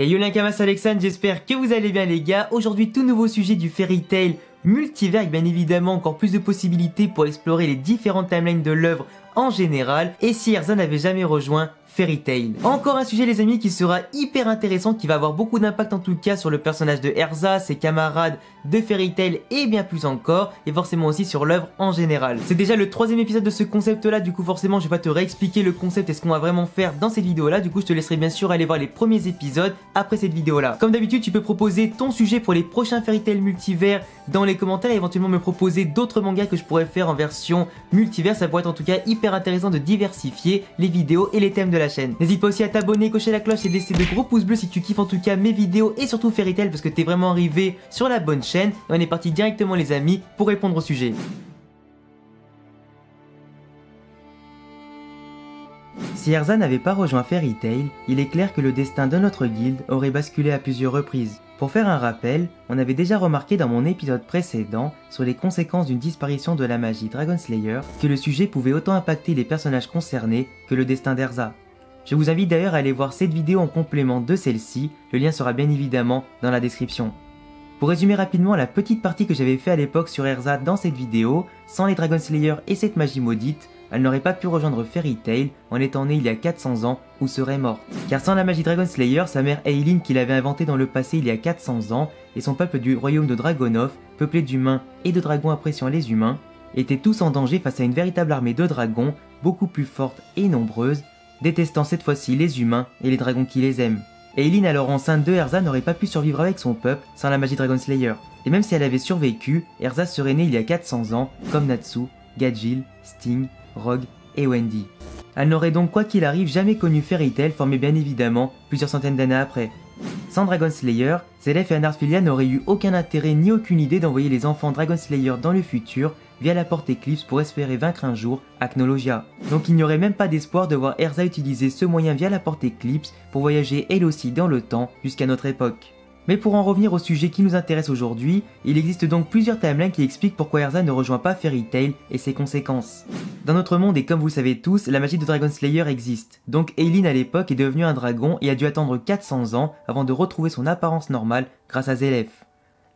Et yo Linkamas Alexandre, j'espère que vous allez bien les gars. Aujourd'hui tout nouveau sujet du Fairy Tail multivers avec bien évidemment encore plus de possibilités pour explorer les différentes timelines de l'œuvre en général. Et si Erza n'avait jamais rejoint Fairy Tail. Encore un sujet les amis qui sera hyper intéressant, qui va avoir beaucoup d'impact en tout cas sur le personnage de Erza, ses camarades de Fairy Tail et bien plus encore, et forcément aussi sur l'œuvre en général. C'est déjà le 3e épisode de ce concept là, du coup forcément je vais pas te réexpliquer le concept et ce qu'on va vraiment faire dans cette vidéo là, du coup je te laisserai bien sûr aller voir les premiers épisodes après cette vidéo là. Comme d'habitude tu peux proposer ton sujet pour les prochains Fairy Tail multivers dans les commentaires et éventuellement me proposer d'autres mangas que je pourrais faire en version multivers, ça pourrait être en tout cas hyper intéressant de diversifier les vidéos et les thèmes de la chaîne. N'hésite pas aussi à t'abonner, cocher la cloche et laisser de gros pouces bleus si tu kiffes en tout cas mes vidéos et surtout Fairy Tail parce que t'es vraiment arrivé sur la bonne chaîne. Et on est parti directement les amis pour répondre au sujet. Si Erza n'avait pas rejoint Fairy Tail, il est clair que le destin de notre guilde aurait basculé à plusieurs reprises. Pour faire un rappel, on avait déjà remarqué dans mon épisode précédent sur les conséquences d'une disparition de la magie Dragon Slayer que le sujet pouvait autant impacter les personnages concernés que le destin d'Erza. Je vous invite d'ailleurs à aller voir cette vidéo en complément de celle-ci, le lien sera bien évidemment dans la description. Pour résumer rapidement la petite partie que j'avais fait à l'époque sur Erza dans cette vidéo, sans les Dragon Slayer et cette magie maudite, elle n'aurait pas pu rejoindre Fairy Tail en étant née il y a 400 ans ou serait morte. Car sans la magie Dragon Slayer, sa mère Eileen qui l'avait inventée dans le passé il y a 400 ans, et son peuple du royaume de Dragonov, peuplé d'humains et de dragons appréciant les humains, étaient tous en danger face à une véritable armée de dragons, beaucoup plus forte et nombreuse, détestant cette fois-ci les humains et les dragons qui les aiment. Eileen, alors enceinte de Erza, n'aurait pas pu survivre avec son peuple sans la magie Dragon Slayer. Et même si elle avait survécu, Erza serait née il y a 400 ans, comme Natsu, Gajeel, Sting, Rogue et Wendy. Elle n'aurait donc quoi qu'il arrive jamais connu Fairy Tail, formé bien évidemment plusieurs centaines d'années après. Sans Dragon Slayer, Zelef et Anarphilia n'auraient eu aucun intérêt ni aucune idée d'envoyer les enfants Dragon Slayer dans le futur via la porte Eclipse pour espérer vaincre un jour Acnologia. Donc il n'y aurait même pas d'espoir de voir Erza utiliser ce moyen via la porte Eclipse pour voyager elle aussi dans le temps jusqu'à notre époque. Mais pour en revenir au sujet qui nous intéresse aujourd'hui, il existe donc plusieurs timelines qui expliquent pourquoi Erza ne rejoint pas Fairy Tail et ses conséquences. Dans notre monde et comme vous le savez tous, la magie de Dragon Slayer existe. Donc Eileen à l'époque est devenue un dragon et a dû attendre 400 ans avant de retrouver son apparence normale grâce à Zelef.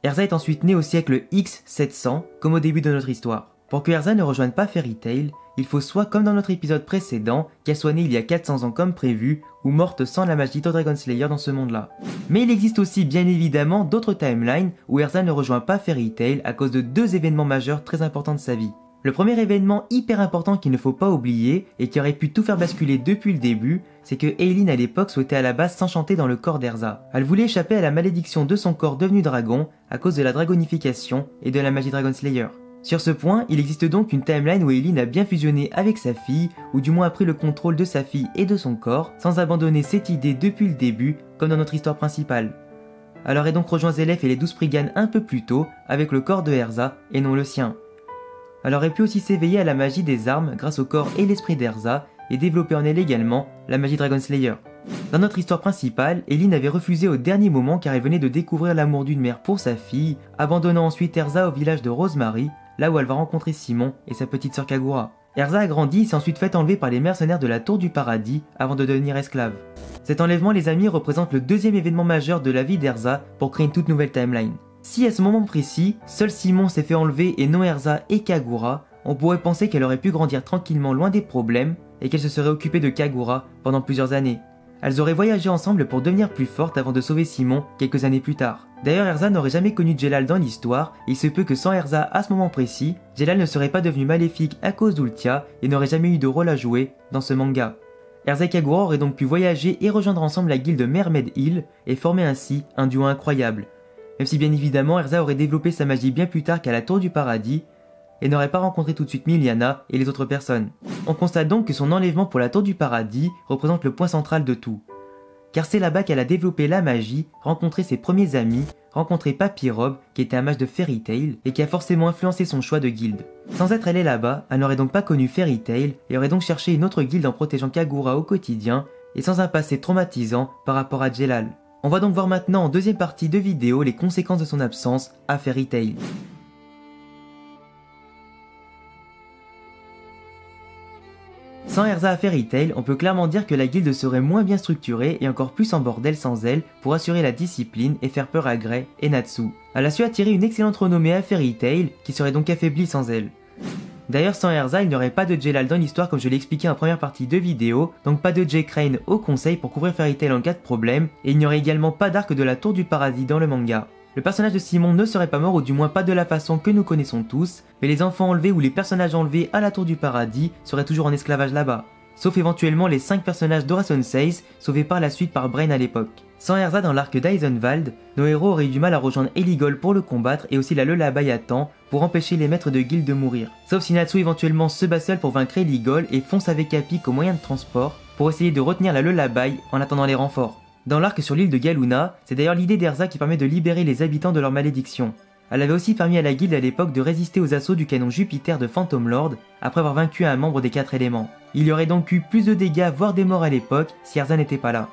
Erza est ensuite née au siècle X700, comme au début de notre histoire. Pour que Erza ne rejoigne pas Fairy Tail, il faut soit comme dans notre épisode précédent, qu'elle soit née il y a 400 ans comme prévu, ou morte sans la magie de Dragon Slayer dans ce monde-là. Mais il existe aussi bien évidemment d'autres timelines où Erza ne rejoint pas Fairy Tail à cause de deux événements majeurs très importants de sa vie. Le premier événement hyper important qu'il ne faut pas oublier, et qui aurait pu tout faire basculer depuis le début, c'est que Eileen à l'époque souhaitait à la base s'enchanter dans le corps d'Erza. Elle voulait échapper à la malédiction de son corps devenu dragon à cause de la dragonification et de la magie Dragon Slayer. Sur ce point, il existe donc une timeline où Eileen a bien fusionné avec sa fille, ou du moins a pris le contrôle de sa fille et de son corps, sans abandonner cette idée depuis le début, comme dans notre histoire principale. Elle aurait donc rejoint Zelef et les 12 Spriggan un peu plus tôt, avec le corps de Erza, et non le sien. Elle aurait pu aussi s'éveiller à la magie des armes grâce au corps et l'esprit d'Erza, et développer en elle également la magie Dragon Slayer. Dans notre histoire principale, Eileen avait refusé au dernier moment car elle venait de découvrir l'amour d'une mère pour sa fille, abandonnant ensuite Erza au village de Rosemary, là où elle va rencontrer Simon et sa petite sœur Kagura. Erza a grandi et s'est ensuite fait enlever par les mercenaires de la Tour du Paradis avant de devenir esclave. Cet enlèvement les amis représente le deuxième événement majeur de la vie d'Erza pour créer une toute nouvelle timeline. Si à ce moment précis, seul Simon s'est fait enlever et non Erza et Kagura, on pourrait penser qu'elle aurait pu grandir tranquillement loin des problèmes et qu'elle se serait occupée de Kagura pendant plusieurs années. Elles auraient voyagé ensemble pour devenir plus fortes avant de sauver Simon quelques années plus tard. D'ailleurs Erza n'aurait jamais connu Jelal dans l'histoire, et il se peut que sans Erza à ce moment précis, Jelal ne serait pas devenu maléfique à cause d'Ultia et n'aurait jamais eu de rôle à jouer dans ce manga. Erza et Kagura auraient donc pu voyager et rejoindre ensemble la guilde Mermaid Hill et former ainsi un duo incroyable. Même si bien évidemment Erza aurait développé sa magie bien plus tard qu'à la Tour du Paradis, et n'aurait pas rencontré tout de suite Miliana et les autres personnes. On constate donc que son enlèvement pour la Tour du Paradis représente le point central de tout. Car c'est là-bas qu'elle a développé la magie, rencontré ses premiers amis, rencontré Papyrob, qui était un mage de Fairy Tail, et qui a forcément influencé son choix de guilde. Sans être allée là-bas, elle n'aurait donc pas connu Fairy Tail, et aurait donc cherché une autre guilde en protégeant Kagura au quotidien, et sans un passé traumatisant par rapport à Jelal. On va donc voir maintenant en deuxième partie de vidéo les conséquences de son absence à Fairy Tail. Sans Erza à Fairy Tail, on peut clairement dire que la guilde serait moins bien structurée et encore plus en bordel sans elle pour assurer la discipline et faire peur à Gray et Natsu. Elle a su attirer une excellente renommée à Fairy Tail qui serait donc affaiblie sans elle. D'ailleurs sans Erza, il n'y aurait pas de Jelal dans l'histoire comme je l'ai expliqué en première partie de vidéo, donc pas de Jay Crane au conseil pour couvrir Fairy Tail en cas de problème, et il n'y aurait également pas d'arc de la Tour du Paradis dans le manga. Le personnage de Simon ne serait pas mort ou du moins pas de la façon que nous connaissons tous, mais les enfants enlevés ou les personnages enlevés à la Tour du Paradis seraient toujours en esclavage là-bas. Sauf éventuellement les 5 personnages d'Ora Sensei, sauvés par la suite par Brain à l'époque. Sans Erza dans l'arc d'Eisenwald, nos héros auraient eu du mal à rejoindre Eligol pour le combattre et aussi la Lullaby à temps pour empêcher les maîtres de guilde de mourir. Sauf si Natsu éventuellement se bat seul pour vaincre Eligol et fonce avec Capi comme moyen de transport pour essayer de retenir la Lullaby en attendant les renforts. Dans l'arc sur l'île de Galuna, c'est d'ailleurs l'idée d'Erza qui permet de libérer les habitants de leur malédiction. Elle avait aussi permis à la guilde à l'époque de résister aux assauts du canon Jupiter de Phantom Lord après avoir vaincu un membre des 4 éléments. Il y aurait donc eu plus de dégâts voire des morts à l'époque si Erza n'était pas là.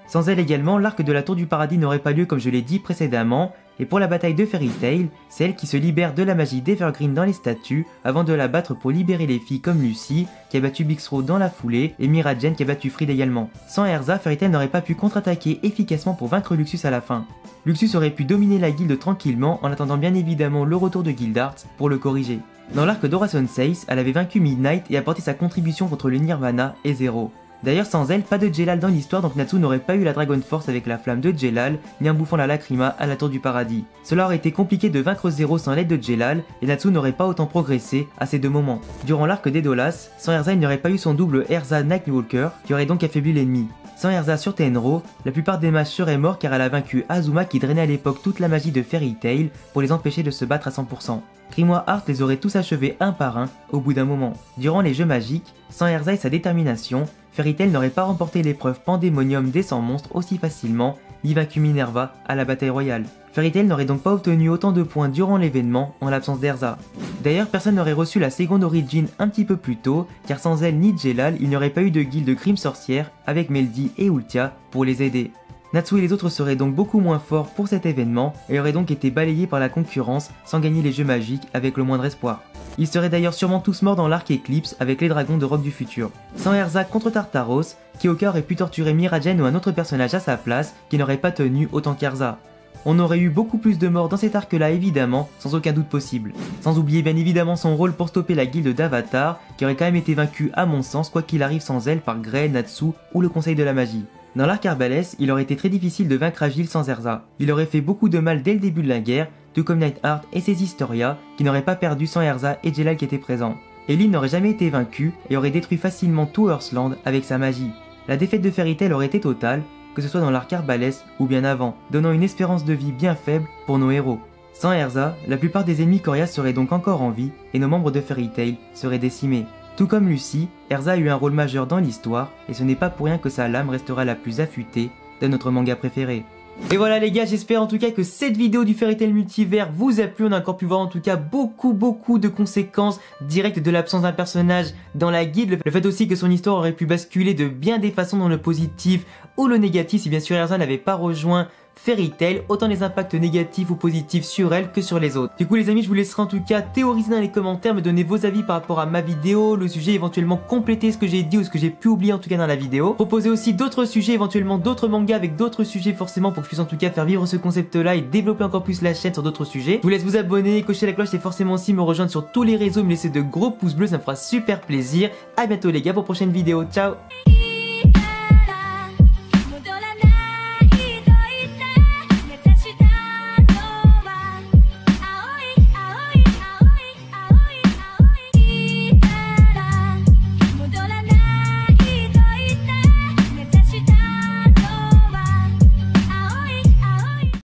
Sans elle également, l'arc de la Tour du Paradis n'aurait pas lieu comme je l'ai dit précédemment, et pour la bataille de Fairy Tail, c'est elle qui se libère de la magie d'Evergreen dans les statues avant de la battre pour libérer les filles comme Lucy, qui a battu Bixro dans la foulée, et Miragen qui a battu Fried également. Sans Erza, Fairy Tail n'aurait pas pu contre-attaquer efficacement pour vaincre Luxus à la fin. Luxus aurait pu dominer la guilde tranquillement en attendant bien évidemment le retour de Guildart pour le corriger. Dans l'arc d'Ora Sensei, elle avait vaincu Midnight et apporté sa contribution contre le Nirvana et Zero. D'ailleurs sans elle, pas de Jelal dans l'histoire donc Natsu n'aurait pas eu la Dragon Force avec la flamme de Jelal, ni un bouffon la Lacrima à la Tour du Paradis. Cela aurait été compliqué de vaincre Zero sans l'aide de Jelal, et Natsu n'aurait pas autant progressé à ces deux moments. Durant l'arc d'Edolas, sans Erza il n'aurait pas eu son double Erza Nightwalker, qui aurait donc affaibli l'ennemi. Sans Erza sur Tenro, la plupart des mages seraient morts car elle a vaincu Azuma qui drainait à l'époque toute la magie de Fairy Tail pour les empêcher de se battre à 100%. Grimoire Heart les aurait tous achevés un par un au bout d'un moment. Durant les jeux magiques, sans Erza et sa détermination, Fairy Tail n'aurait pas remporté l'épreuve Pandémonium des 100 monstres aussi facilement, ni vaincu Minerva à la bataille royale. Fairy Tail n'aurait donc pas obtenu autant de points durant l'événement en l'absence d'Erza. D'ailleurs personne n'aurait reçu la seconde origin un petit peu plus tôt, car sans elle ni Jelal, il n'y aurait pas eu de guilde crime sorcière avec Meldy et Ultia pour les aider. Natsu et les autres seraient donc beaucoup moins forts pour cet événement et auraient donc été balayés par la concurrence sans gagner les jeux magiques avec le moindre espoir. Ils seraient d'ailleurs sûrement tous morts dans l'arc Eclipse avec les dragons de Rock du futur. Sans Erza contre Tartaros, Kyoka aurait pu torturer Miragen ou un autre personnage à sa place qui n'aurait pas tenu autant qu'Erza. On aurait eu beaucoup plus de morts dans cet arc là évidemment, sans aucun doute possible. Sans oublier bien évidemment son rôle pour stopper la guilde d'Avatar, qui aurait quand même été vaincue à mon sens quoi qu'il arrive sans elle par Gray, Natsu ou le Conseil de la Magie. Dans l'arc Arbalès, il aurait été très difficile de vaincre Agile sans Erza. Il aurait fait beaucoup de mal dès le début de la guerre, tout comme Nightheart et ses Historia, qui n'auraient pas perdu sans Erza et Jelal qui étaient présents. Ellie n'aurait jamais été vaincue et aurait détruit facilement tout Earthland avec sa magie. La défaite de Fairy Tail aurait été totale, que ce soit dans l'arc Arbalès ou bien avant, donnant une espérance de vie bien faible pour nos héros. Sans Erza, la plupart des ennemis coriaces seraient donc encore en vie et nos membres de Fairy Tail seraient décimés. Tout comme Lucy, Erza a eu un rôle majeur dans l'histoire et ce n'est pas pour rien que sa lame restera la plus affûtée de notre manga préféré. Et voilà les gars, j'espère en tout cas que cette vidéo du Fairy Tail multivers vous a plu. On a encore pu voir en tout cas beaucoup de conséquences directes de l'absence d'un personnage dans la guilde. Le fait aussi que son histoire aurait pu basculer de bien des façons dans le positif ou le négatif si bien sûr Erza n'avait pas rejoint Fairy Tail, autant les impacts négatifs ou positifs sur elle que sur les autres. Du coup les amis, je vous laisserai en tout cas théoriser dans les commentaires, me donner vos avis par rapport à ma vidéo, le sujet, éventuellement compléter ce que j'ai dit ou ce que j'ai pu oublier en tout cas dans la vidéo. Proposer aussi d'autres sujets, éventuellement d'autres mangas avec d'autres sujets forcément pour que je puisse en tout cas faire vivre ce concept là et développer encore plus la chaîne sur d'autres sujets. Je vous laisse vous abonner, cocher la cloche et forcément aussi me rejoindre sur tous les réseaux, me laisser de gros pouces bleus, ça me fera super plaisir. A bientôt les gars pour une prochaine vidéo, ciao.